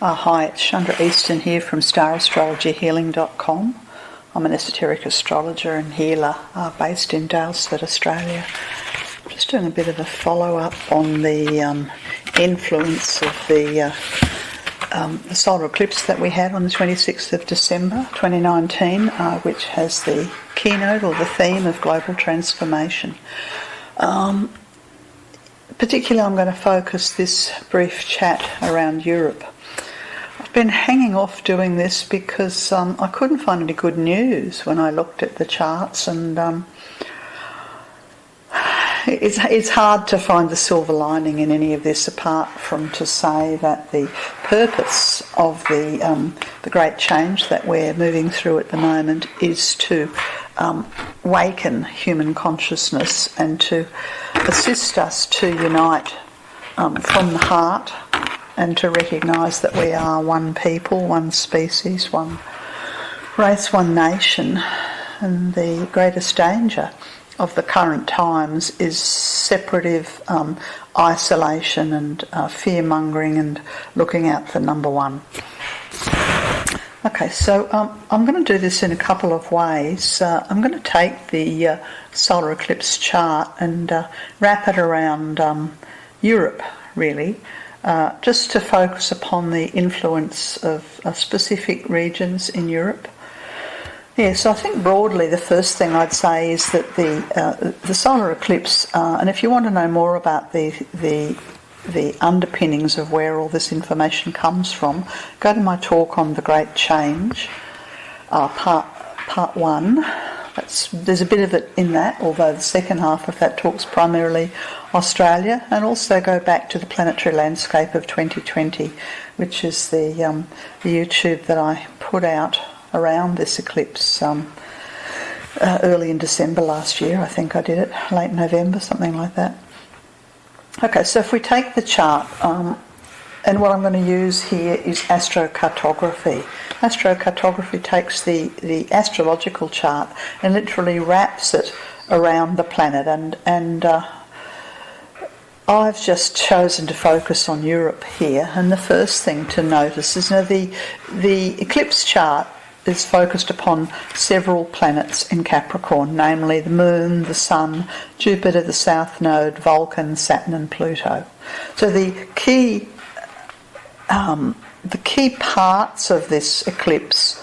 Hi, it's Chandra Easton here from StarAstrologyHealing.com. I'm an esoteric astrologer and healer based in Daylesford, Australia. Just doing a bit of a follow-up on the influence of the solar eclipse that we had on the 26th of December 2019, which has the keynote or the theme of global transformation. Particularly, I'm going to focus this brief chat around Europe. I've been hanging off doing this because I couldn't find any good news when I looked at the charts, and it's hard to find the silver lining in any of this, apart from to say that the purpose of the great change that we're moving through at the moment is to waken human consciousness and to assist us to unite from the heart and to recognise that we are one people, one species, one race, one nation. And the greatest danger of the current times is separative isolation and fear-mongering and looking out for number one. Okay, so I'm going to do this in a couple of ways. I'm going to take the solar eclipse chart and wrap it around Europe, really, just to focus upon the influence of specific regions in Europe. Yeah, so I think broadly the first thing I'd say is that the solar eclipse, and if you want to know more about the underpinnings of where all this information comes from, go to my talk on the Great Change, part one. There's a bit of it in that, although the second half of that talk's primarily Australia, and also go back to the planetary landscape of 2020, which is the YouTube that I put out around this eclipse early in December last year. I think I did it, late November, something like that. Okay, so if we take the chart, and what I'm going to use here is astrocartography. Astrocartography takes the astrological chart and literally wraps it around the planet, and I've just chosen to focus on Europe here. And the first thing to notice is the eclipse chart is focused upon several planets in Capricorn, namely the Moon, the Sun, Jupiter, the South Node, Vulcan, Saturn and Pluto. So the key parts of this eclipse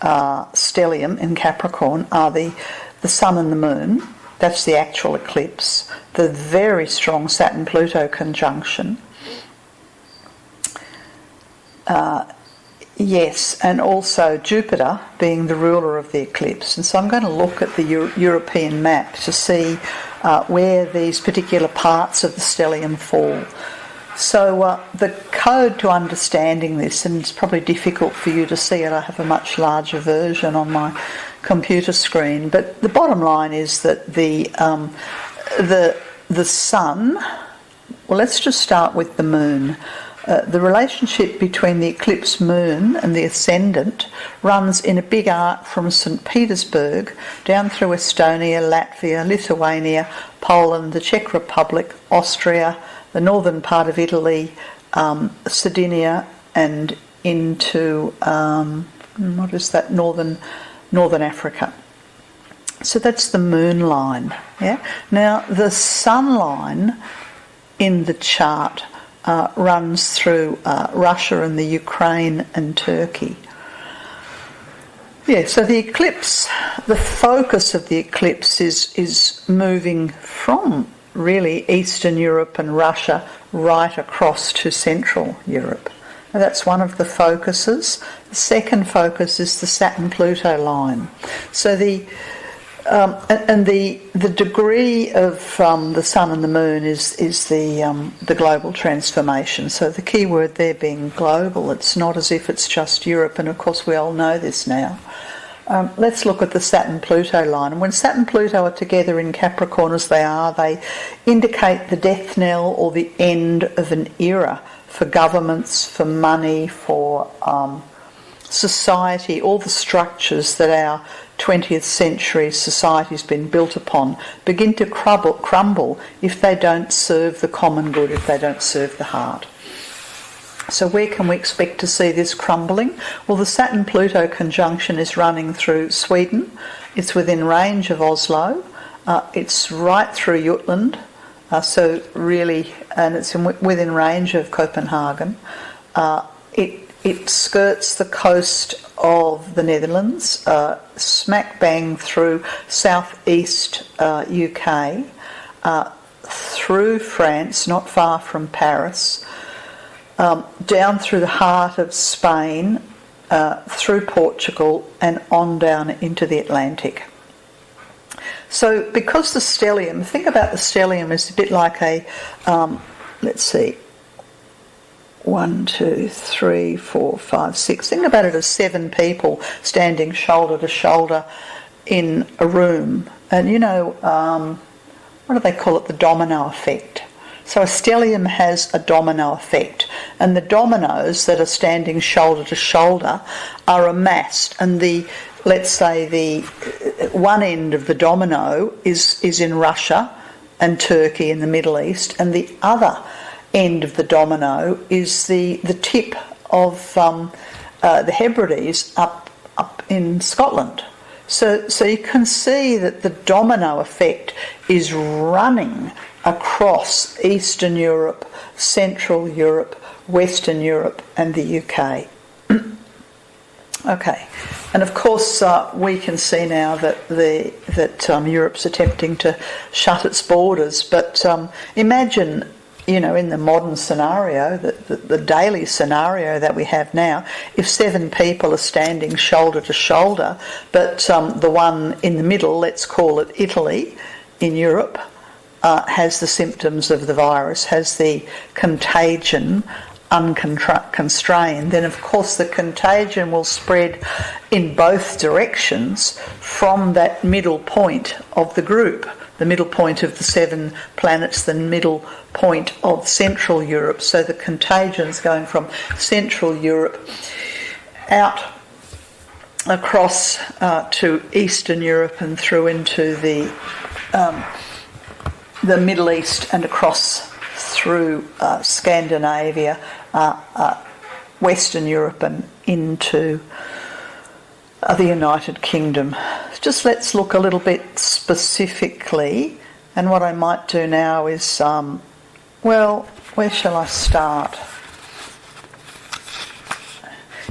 stellium in Capricorn are the Sun and the Moon. That's the actual eclipse. The very strong Saturn-Pluto conjunction. Yes, and also Jupiter being the ruler of the eclipse. And so I'm going to look at the European map to see where these particular parts of the stellium fall. So the code to understanding this, and it's probably difficult for you to see it, I have a much larger version on my computer screen, but the bottom line is that the Sun, well, let's just start with the Moon. The relationship between the eclipse moon and the ascendant runs in a big arc from St. Petersburg down through Estonia, Latvia, Lithuania, Poland, the Czech Republic, Austria, the northern part of Italy, Sardinia, and into northern Africa. So that's the moon line. Yeah. Now the sun line in the chart runs through Russia and the Ukraine and Turkey. Yeah, so the eclipse, the focus of the eclipse is moving from really Eastern Europe and Russia right across to Central Europe. Now that's one of the focuses. The second focus is the Saturn-Pluto line. So the degree of the Sun and the Moon is the global transformation. So the key word there being global. It's not as if it's just Europe, and of course we all know this now. Let's look at the Saturn-Pluto line. And when Saturn-Pluto are together in Capricorn as they are, they indicate the death knell or the end of an era for governments, for money, for society, all the structures that our 20th century society has been built upon begin to crumble if they don't serve the common good, if they don't serve the heart. So where can we expect to see this crumbling? Well, the Saturn-Pluto conjunction is running through Sweden. It's within range of Oslo. It's right through Jutland. So really, and it's within range of Copenhagen. It skirts the coast of the Netherlands, smack bang through southeast UK, through France, not far from Paris, down through the heart of Spain, through Portugal, and on down into the Atlantic. So because the stellium, think about the stellium as a bit like a, let's see, 1, 2, 3, 4, 5, 6. Think about it as 7 people standing shoulder to shoulder in a room. And you know, what do they call it? The domino effect. So a stellium has a domino effect. And the dominoes that are standing shoulder to shoulder are amassed. And the, let's say the one end of the domino is in Russia and Turkey in the Middle East, and the other end of the domino is the tip of the Hebrides up in Scotland. So you can see that the domino effect is running across Eastern Europe, Central Europe, Western Europe, and the UK. Okay, and of course we can see now that Europe's attempting to shut its borders. But imagine, you know, in the modern scenario, the daily scenario that we have now, if 7 people are standing shoulder to shoulder, but the one in the middle, let's call it Italy, in Europe, has the symptoms of the virus, has the contagion unconstrained, then of course the contagion will spread in both directions from that middle point of the group, the middle point of the 7 planets, the middle point of Central Europe. So the contagion's going from Central Europe out across to Eastern Europe and through into the Middle East and across through Scandinavia, Western Europe and into the United Kingdom. Just let's look a little bit specifically, and what I might do now is, well, where shall I start?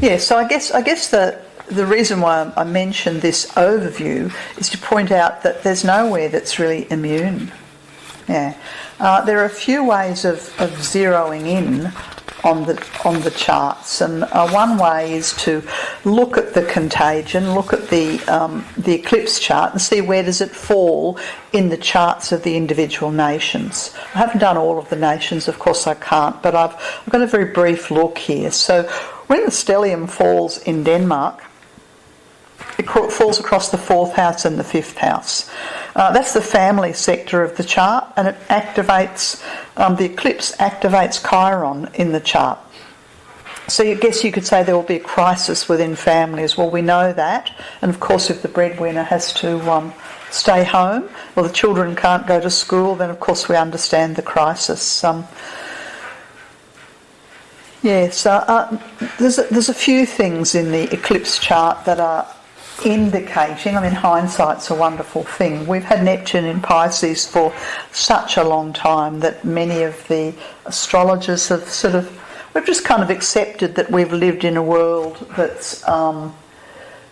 Yeah, so I guess the reason why I mentioned this overview is to point out that there's nowhere that's really immune. Yeah, there are a few ways of zeroing in on the charts, and one way is to look at the contagion, look at the eclipse chart, and see where does it fall in the charts of the individual nations. I haven't done all of the nations, of course I can't, but I've got a very brief look here. So when the stellium falls in Denmark, it falls across the 4th house and the 5th house. That's the family sector of the chart, and it activates, the eclipse activates Chiron in the chart. So I guess you could say there will be a crisis within families. Well, we know that, and of course if the breadwinner has to stay home, or the children can't go to school, then of course we understand the crisis. There's a few things in the eclipse chart that are indicating, I mean, hindsight's a wonderful thing. We've had Neptune in Pisces for such a long time that many of the astrologers have we've just kind of accepted that we've lived in a world that's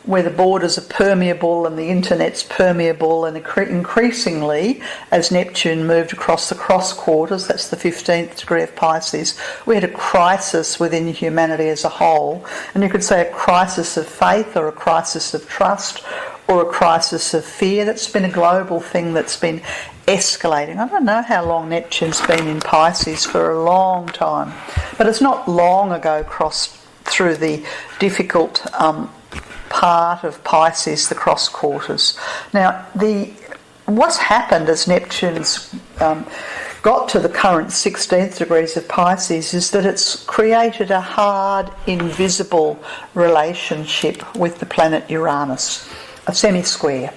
where the borders are permeable and the internet's permeable, and increasingly, as Neptune moved across the cross quarters, that's the 15th degree of Pisces, we had a crisis within humanity as a whole. And you could say a crisis of faith, or a crisis of trust, or a crisis of fear. That's been a global thing that's been escalating. I don't know how long Neptune's been in Pisces, for a long time, but it's not long ago crossed through the difficult part of Pisces, the cross quarters. Now, what's happened as Neptune's got to the current 16th degrees of Pisces is that it's created a hard, invisible relationship with the planet Uranus, a semi-square.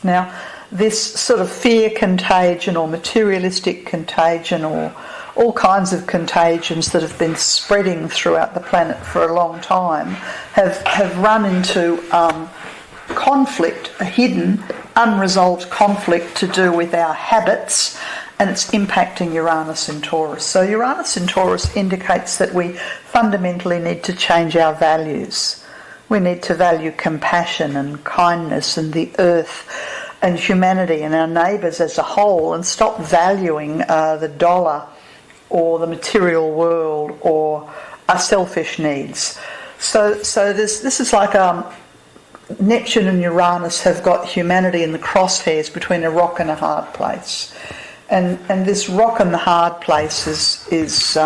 Now, this sort of fear contagion or materialistic contagion or all kinds of contagions that have been spreading throughout the planet for a long time have run into conflict, a hidden, unresolved conflict to do with our habits, and it's impacting Uranus in Taurus. So Uranus in Taurus indicates that we fundamentally need to change our values. We need to value compassion and kindness and the earth and humanity and our neighbours as a whole, and stop valuing the dollar or the material world or our selfish needs. So this is like Neptune and Uranus have got humanity in the crosshairs between a rock and a hard place. And this rock and the hard place is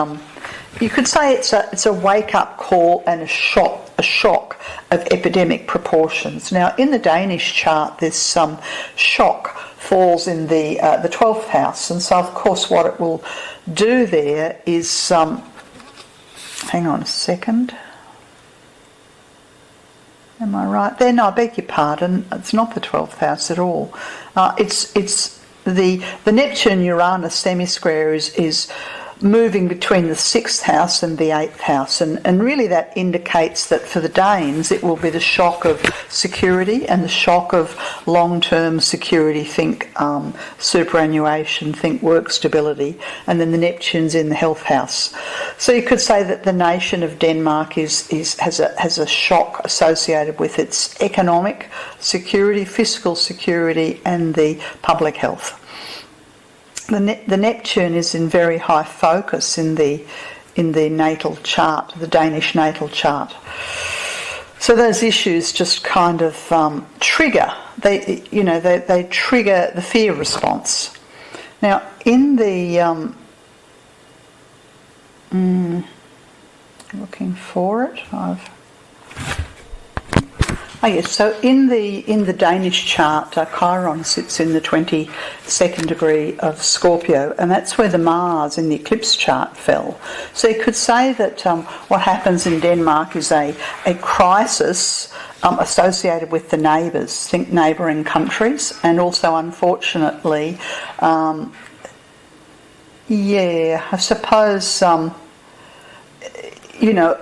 you could say it's a wake-up call and a shock of epidemic proportions. Now, in the Danish chart, this shock falls in the 12th house, and so, of course, what it will do there is... hang on a second. Am I right there? No, I beg your pardon. It's not the 12th house at all. It's the Neptune-Uranus semi-square is moving between the 6th house and the 8th house, and really that indicates that for the Danes it will be the shock of security and the shock of long-term security, think superannuation, think work stability, and then the Neptune's in the health house. So you could say that the nation of Denmark has a shock associated with its economic security, fiscal security, and the public health. The Neptune is in very high focus in the natal chart, the Danish natal chart. So those issues just kind of trigger. They trigger the fear response. Now, in the looking for it, so in the Danish chart, Chiron sits in the 22nd degree of Scorpio, and that's where the Mars in the eclipse chart fell. So you could say that what happens in Denmark is a crisis associated with the neighbours, think neighbouring countries, and also, unfortunately, I suppose...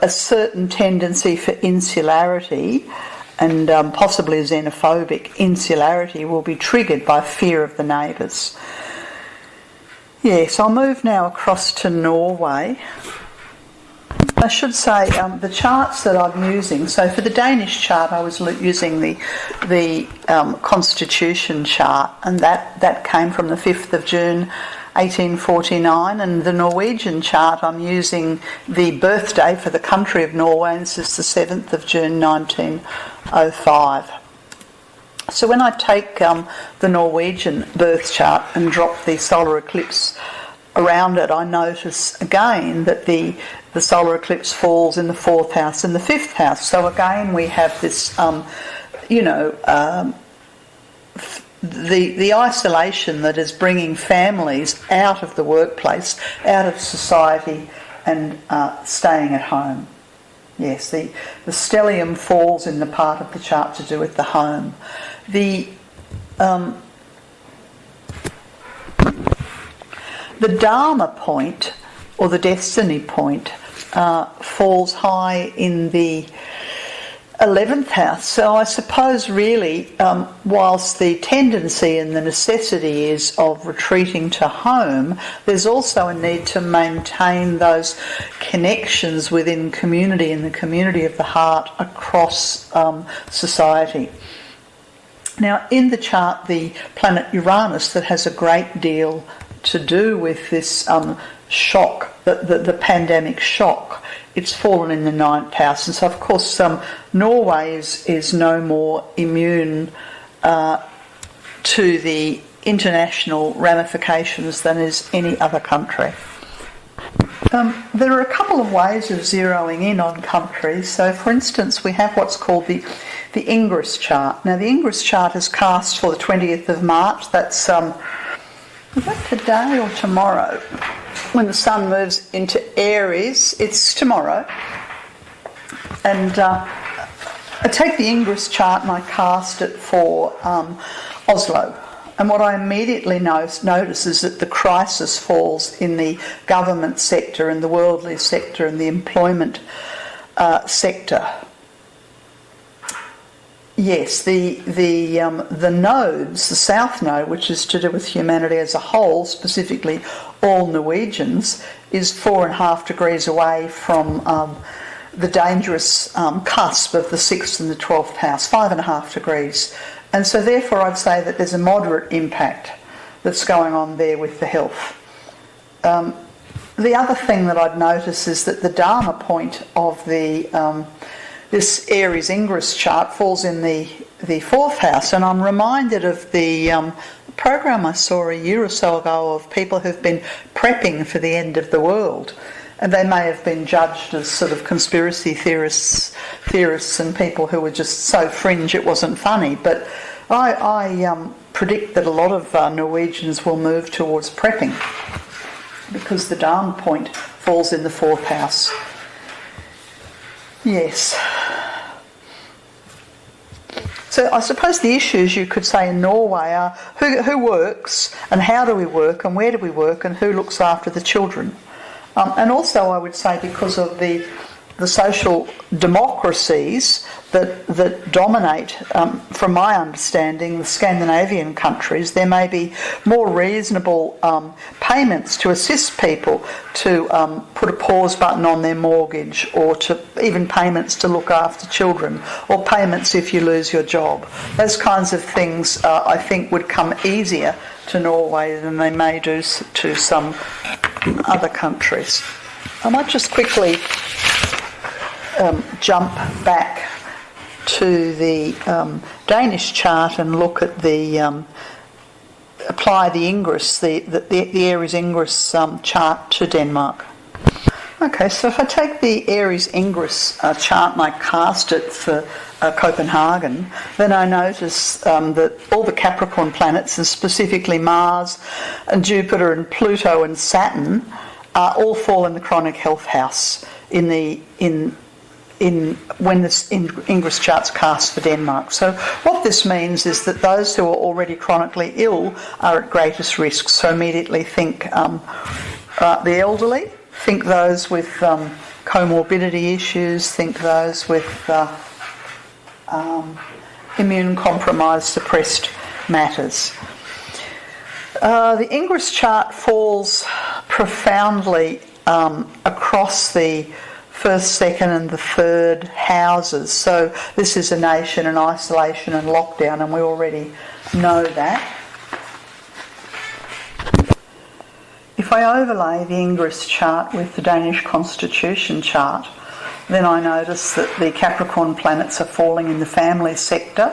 a certain tendency for insularity and possibly xenophobic insularity will be triggered by fear of the neighbours. Yes, I'll move now across to Norway. I should say the charts that I'm using, so for the Danish chart I was using the Constitution chart, and that came from the 5th of June 1849, and the Norwegian chart I'm using the birthday for the country of Norway, and this is the 7th of June 1905. So when I take the Norwegian birth chart and drop the solar eclipse around it, I notice again that the solar eclipse falls in the 4th house and the 5th house. So again we have this, the isolation that is bringing families out of the workplace, out of society, and staying at home. Yes, the stellium falls in the part of the chart to do with the home. The Dharma point, or the destiny point, falls high in the 11th house. So I suppose really, whilst the tendency and the necessity is of retreating to home, there's also a need to maintain those connections within community and the community of the heart across society. Now, in the chart, the planet Uranus, that has a great deal to do with this shock, the pandemic shock, it's fallen in the 9th house. And so, of course, Norway is no more immune to the international ramifications than is any other country. There are a couple of ways of zeroing in on countries. So, for instance, we have what's called the Ingres chart. Now, the Ingres chart is cast for the 20th of March. That's is that today or tomorrow? When the sun moves into Aries, it's tomorrow. And I take the Ingres chart and I cast it for Oslo. And what I immediately notice is that the crisis falls in the government sector and the worldly sector and the employment sector. Yes, the nodes, the South Node, which is to do with humanity as a whole, specifically all Norwegians, is 4.5 degrees away from the dangerous cusp of the 6th and the 12th house, 5.5 degrees. And so therefore I'd say that there's a moderate impact that's going on there with the health. The other thing that I'd notice is that the Dharma point of the this Aries Ingress chart falls in the 4th house, and I'm reminded of the program I saw a year or so ago of people who've been prepping for the end of the world, and they may have been judged as sort of conspiracy theorists and people who were just so fringe it wasn't funny. But I predict that a lot of Norwegians will move towards prepping because the Dharma point falls in the 4th house. Yes. So I suppose the issues you could say in Norway are who works and how do we work and where do we work and who looks after the children. And also I would say because of the social democracies that dominate, from my understanding, the Scandinavian countries, there may be more reasonable payments to assist people to put a pause button on their mortgage, or to even payments to look after children, or payments if you lose your job. Those kinds of things I think would come easier to Norway than they may do to some other countries. I might just quickly jump back to the Danish chart and look at the apply the Ingress, the Aries Ingress chart to Denmark. Okay, so if I take the Aries Ingress chart and I cast it for Copenhagen, then I notice that all the Capricorn planets, and specifically Mars and Jupiter and Pluto and Saturn, all fall in the chronic health house when this Ingress chart's cast for Denmark. So what this means is that those who are already chronically ill are at greatest risk. So immediately think the elderly, think those with comorbidity issues, think those with immune compromised, suppressed matters. The Ingress chart falls profoundly across the 1st, 2nd and the 3rd houses. So this is a nation in isolation and lockdown, and we already know that. If I overlay the Ingress chart with the Danish Constitution chart, then I notice that the Capricorn planets are falling in the family sector,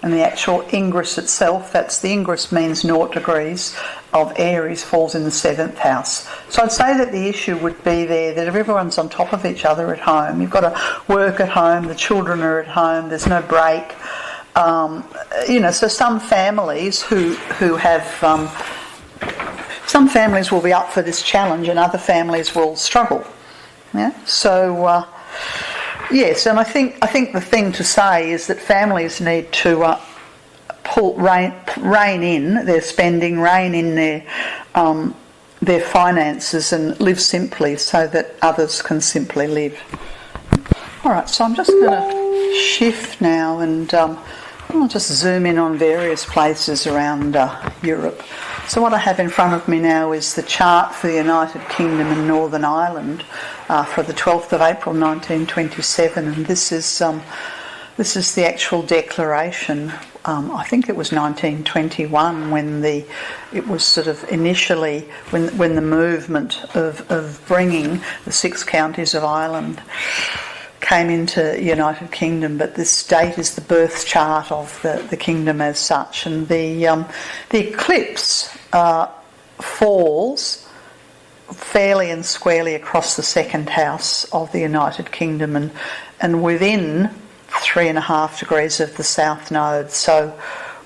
and the actual Ingress itself, that's the Ingress means 0 degrees of Aries, falls in the 7th house. So I'd say that the issue would be there that if everyone's on top of each other at home, you've got to work at home, the children are at home, there's no break. So some families who have some families will be up for this challenge and other families will struggle. Yeah. So yes, and I think the thing to say is that families need to rein in their spending, rein in their finances, and live simply so that others can simply live. All right, so I'm just going to shift now and I'll just zoom in on various places around Europe. So what I have in front of me now is the chart for the United Kingdom and Northern Ireland for the 12th of April 1927, and this is the actual declaration. I think it was 1921 when it was sort of initially when the movement of bringing the 6 counties of Ireland came into United Kingdom, but this date is the birth chart of the kingdom as such, and the eclipse falls fairly and squarely across the 2nd house of the United Kingdom and within 3.5 degrees of the South Node. So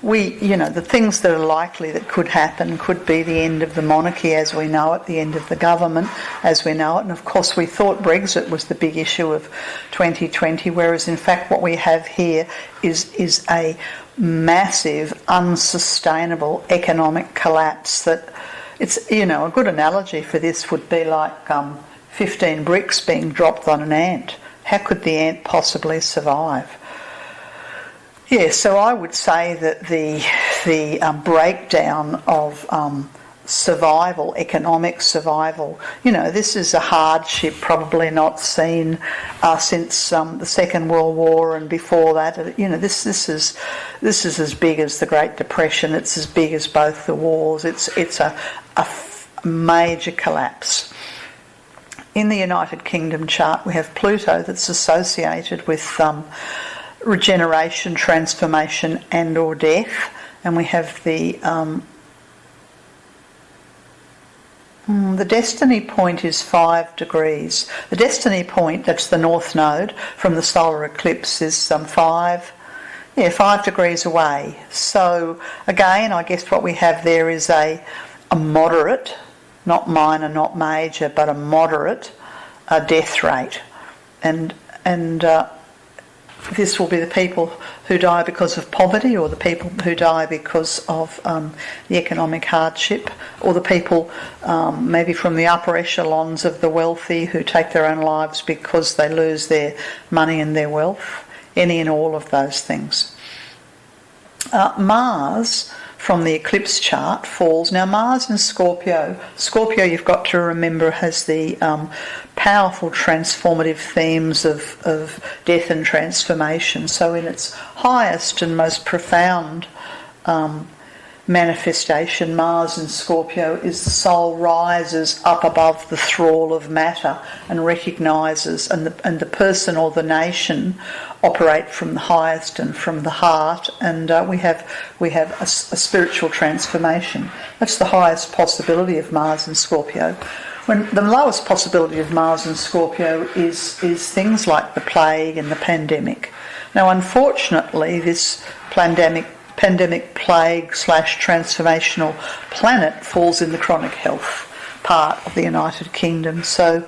the things that are likely that could happen could be the end of the monarchy as we know it, the end of the government as we know it, and of course we thought Brexit was the big issue of 2020, whereas in fact what we have here is a massive, unsustainable economic collapse. That it's, a good analogy for this would be like 15 bricks being dropped on an ant. How could the ant possibly survive? Yeah, so I would say that the breakdown of survival, economic survival, this is a hardship probably not seen since the Second World War and before that. This is as big as the Great Depression. It's as big as both the wars. It's a major collapse. In the United Kingdom chart, we have Pluto that's associated with regeneration, transformation and or death, and we have the destiny point is 5 degrees. The destiny point, that's the north node from the solar eclipse, is 5 degrees away. So again, I guess what we have there is a moderate, not minor, not major, but a moderate death rate, and this will be the people who die because of poverty, or the people who die because of the economic hardship, or the people maybe from the upper echelons of the wealthy who take their own lives because they lose their money and their wealth. Any and all of those things. Mars, from the eclipse chart, falls. Now Mars in Scorpio, you've got to remember, has the powerful transformative themes of death and transformation. So in its highest and most profound manifestation, Mars in Scorpio is the soul rises up above the thrall of matter and recognises, and the person or the nation operate from the highest and from the heart, and we have a spiritual transformation. That's the highest possibility of Mars in Scorpio. When the lowest possibility of Mars in Scorpio is things like the plague and the pandemic. Now, unfortunately, this pandemic plague / transformational planet falls in the chronic health part of the United Kingdom. So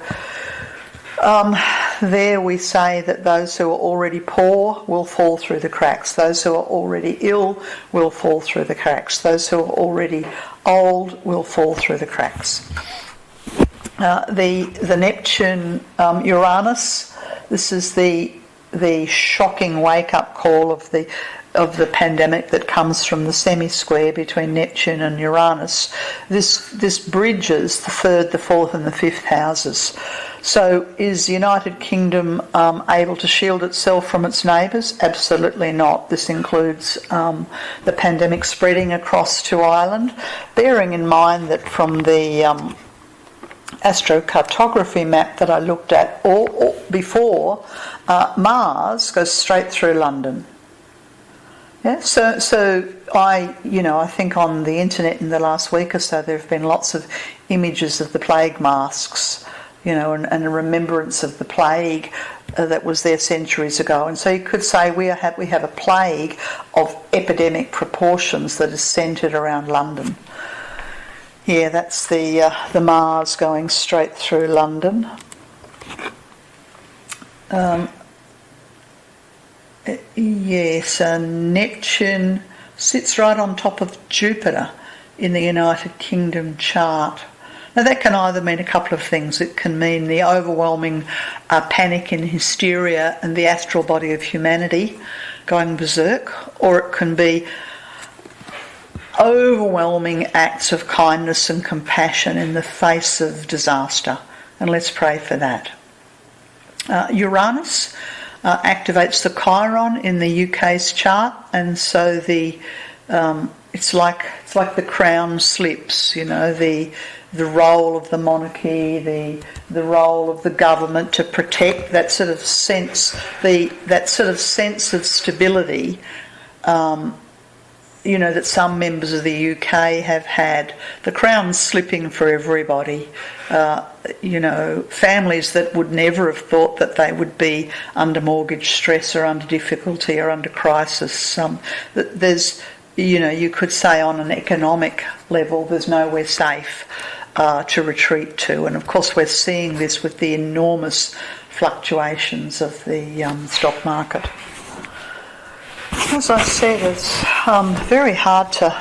there we say that those who are already poor will fall through the cracks. Those who are already ill will fall through the cracks. Those who are already old will fall through the cracks. The Neptune Uranus, this is the shocking wake-up call of the pandemic that comes from the semi-square between Neptune and Uranus. This bridges the 3rd, the 4th and the 5th houses. So is the United Kingdom able to shield itself from its neighbours? Absolutely not. This includes the pandemic spreading across to Ireland, bearing in mind that from the astrocartography map that I looked at before, Mars goes straight through London. Yeah, so I think on the internet in the last week or so there have been lots of images of the plague masks, and a remembrance of the plague that was there centuries ago. And so you could say we have a plague of epidemic proportions that is centred around London. Yeah, that's the Mars going straight through London. Yes, Neptune sits right on top of Jupiter in the United Kingdom chart. Now that can either mean a couple of things. It can mean the overwhelming panic and hysteria and the astral body of humanity going berserk, or it can be overwhelming acts of kindness and compassion in the face of disaster. And let's pray for that. Uranus activates the Chiron in the UK's chart, and so it's like the crown slips, the role of the monarchy, the role of the government to protect that sort of sense, that sort of sense of stability, that some members of the UK have had. The crown's slipping for everybody. Families that would never have thought that they would be under mortgage stress or under difficulty or under crisis. you could say on an economic level there's nowhere safe to retreat to. And of course we're seeing this with the enormous fluctuations of the stock market. As I said, it's very hard to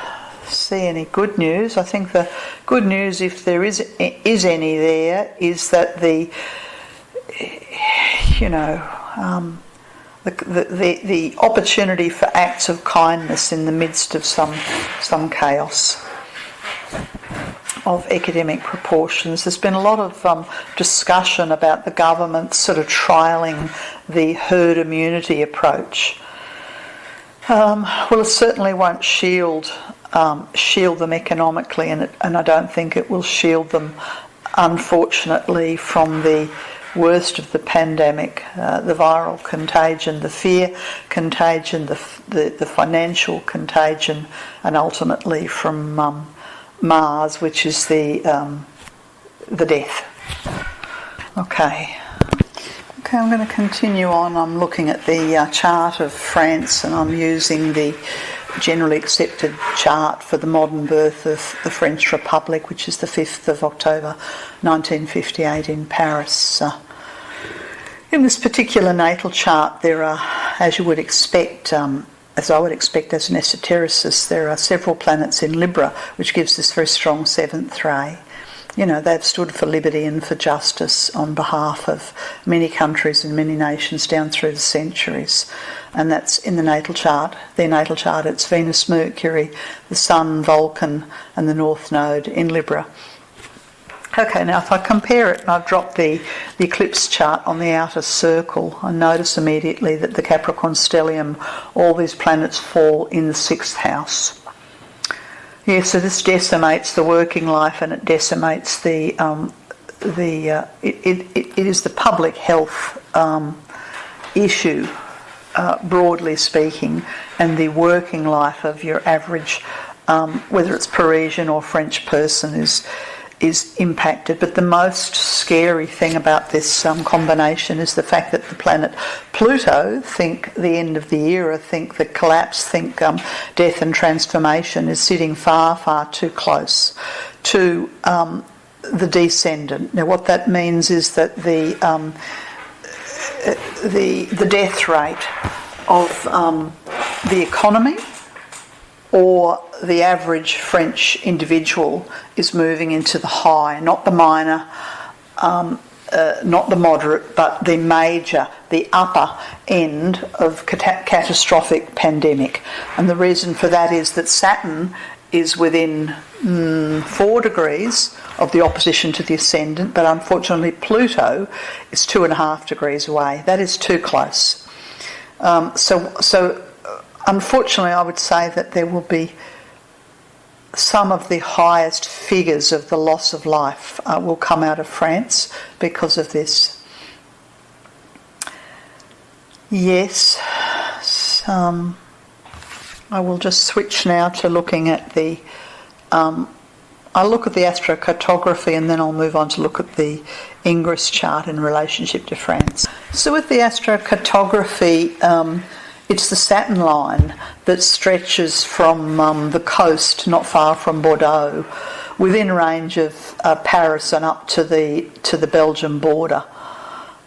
see any good news. I think the good news, if there is any there, is that the opportunity for acts of kindness in the midst of some chaos of academic proportions. There's been a lot of discussion about the government sort of trialling the herd immunity approach. Well, it certainly won't shield them economically, and I don't think it will shield them, unfortunately, from the worst of the pandemic, the viral contagion, the fear contagion, the financial contagion, and ultimately from Mars, which is the death. Okay, I'm going to continue on. I'm looking at the chart of France, and I'm using the generally accepted chart for the modern birth of the French Republic, which is the 5th of October 1958 in Paris. In this particular natal chart, there are, as you would expect, as I would expect as an esotericist, there are several planets in Libra, which gives this very strong 7th ray. They've stood for liberty and for justice on behalf of many countries and many nations down through the centuries. And that's in the natal chart. Their natal chart, it's Venus, Mercury, the Sun, Vulcan, and the North Node in Libra. Okay, now if I compare it, and I've dropped the eclipse chart on the outer circle, I notice immediately that the Capricorn stellium, all these planets fall in the 6th house. Yeah, so this decimates the working life, and it decimates it is the public health issue, broadly speaking, and the working life of your average, whether it's Parisian or French person, is impacted. But the most scary thing about this combination is the fact that the planet Pluto, think the end of the era, think the collapse, think death and transformation, is sitting far, far too close to the descendant. Now what that means is that the death rate of the economy or the average French individual is moving into the high, not the minor, not the moderate, but the major, the upper end of catastrophic pandemic. And the reason for that is that Saturn is within 4 degrees of the opposition to the ascendant, but unfortunately Pluto is 2.5 degrees away. That is too close. So unfortunately, I would say that there will be some of the highest figures of the loss of life will come out of France because of this. Yes, I will just switch now to looking at the... I'll look at the astrocartography and then I'll move on to look at the Ingres chart in relationship to France. So with the astrocartography, it's the Saturn line that stretches from the coast, not far from Bordeaux, within range of Paris and up to the Belgian border.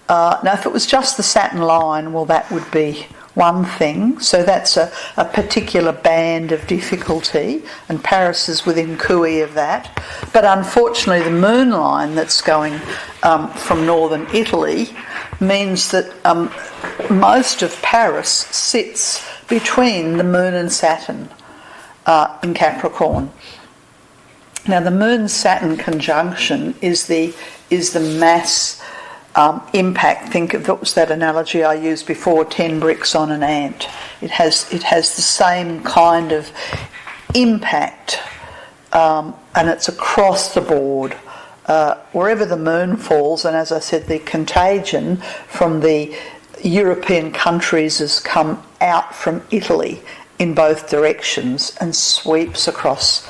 Now, if it was just the Saturn line, well, that would be one thing. So that's a particular band of difficulty, and Paris is within cooee of that. But unfortunately, the moon line that's going from northern Italy means that most of Paris sits between the moon and Saturn in Capricorn. Now, the moon-Saturn conjunction is the mass impact. Think of it was that analogy I used before: 10 bricks on an ant. It has the same kind of impact, and it's across the board. Wherever the moon falls, and as I said, the contagion from the European countries has come out from Italy in both directions and sweeps across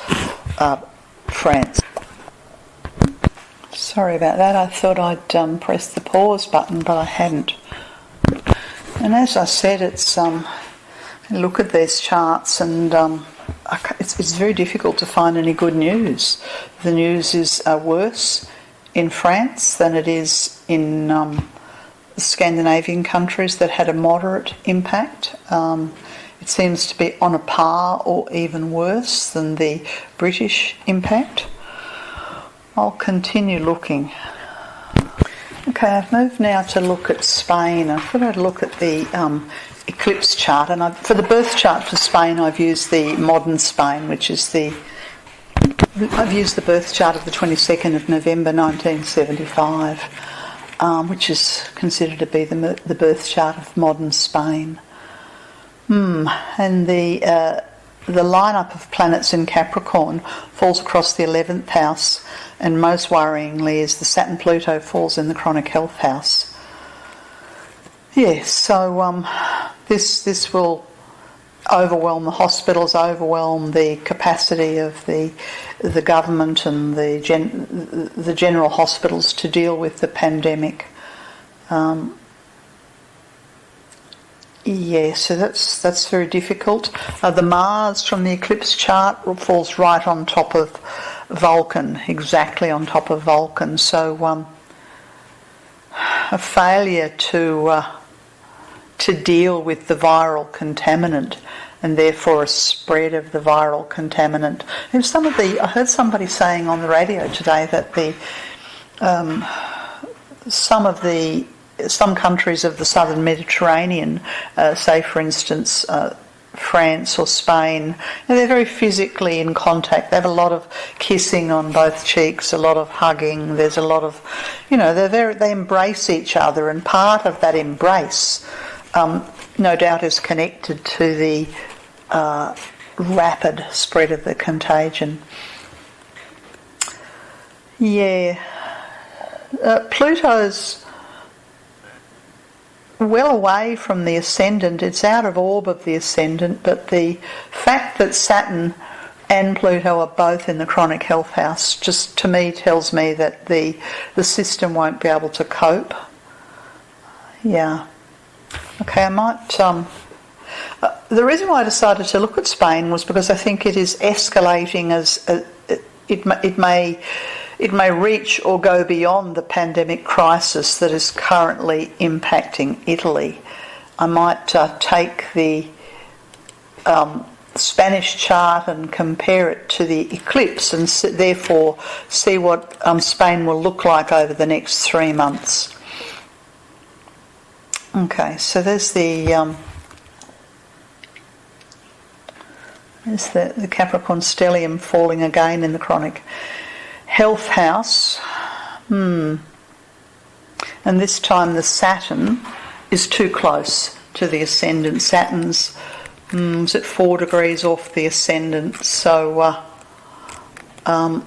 France. Sorry about that, I thought I'd press the pause button, but I hadn't. And as I said, it's look at these charts, and it's very difficult to find any good news. The news is worse in France than it is in the Scandinavian countries that had a moderate impact. It seems to be on a par or even worse than the British impact. I'll continue looking. Okay, I've moved now to look at Spain. I thought I'd look at the eclipse chart, and for the birth chart for Spain I've used the modern Spain, which is I've used the birth chart of the 22nd of November 1975, which is considered to be the birth chart of modern Spain. And the lineup of planets in Capricorn falls across the 11th house, and most worryingly is the Saturn-Pluto falls in the chronic health house. Yes, so this will overwhelm the hospitals, overwhelm the capacity of the government and the general hospitals to deal with the pandemic. So that's very difficult. The Mars from the eclipse chart falls right on top of Vulcan, exactly on top of Vulcan. So a failure to deal with the viral contaminant, and therefore a spread of the viral contaminant. And I heard somebody saying on the radio today that some countries of the southern Mediterranean, say for instance France or Spain, and they're very physically in contact. They have a lot of kissing on both cheeks, a lot of hugging. There's a lot of, they embrace each other, and part of that embrace, no doubt, is connected to the rapid spread of the contagion. Pluto's well away from the ascendant. It's out of orb of the ascendant, but the fact that Saturn and Pluto are both in the chronic health house just, to me, tells me that the system won't be able to cope. Okay, I might... the reason why I decided to look at Spain was because I think it is escalating as... It may reach or go beyond the pandemic crisis that is currently impacting Italy. I might take the Spanish chart and compare it to the eclipse, and therefore see what Spain will look like over the next 3 months. Okay, so there's the Capricorn stellium falling again in the chronic health house. And this time the Saturn is too close to the ascendant. Saturn's is at 4 degrees off the ascendant, so I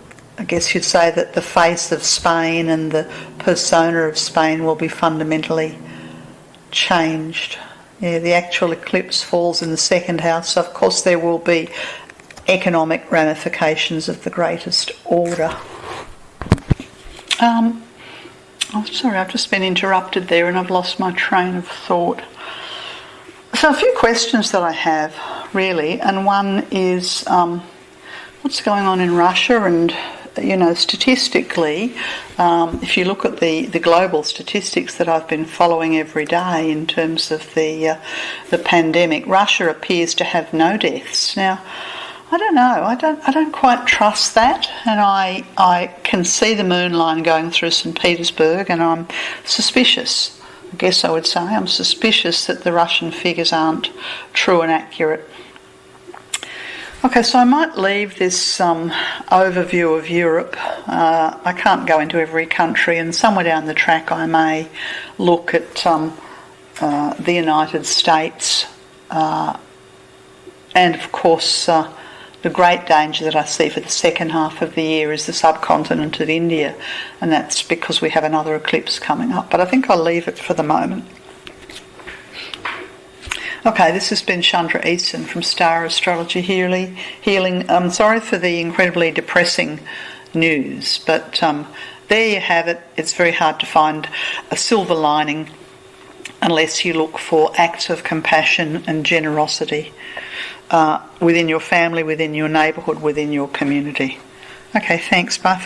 guess you'd say that the face of Spain and the persona of Spain will be fundamentally changed. The actual eclipse falls in the second house, so of course there will be economic ramifications of the greatest order. Sorry, I've just been interrupted there and I've lost my train of thought. So a few questions that I have, really, and one is what's going on in Russia, and statistically, if you look at the global statistics that I've been following every day in terms of the pandemic, Russia appears to have no deaths. Now, I don't know. I don't quite trust that, and I can see the moon line going through St. Petersburg, and I'm suspicious. I guess I would say I'm suspicious that the Russian figures aren't true and accurate. Okay, so I might leave this overview of Europe. I can't go into every country, and somewhere down the track I may look at the United States, and of course the great danger that I see for the second half of the year is the subcontinent of India, and that's because we have another eclipse coming up. But I think I'll leave it for the moment. Okay, this has been Chandra Easton from Star Astrology Healing. I'm sorry for the incredibly depressing news, but there you have it. It's very hard to find a silver lining unless you look for acts of compassion and generosity. within your family, within your neighbourhood, within your community. Okay, thanks, Buff.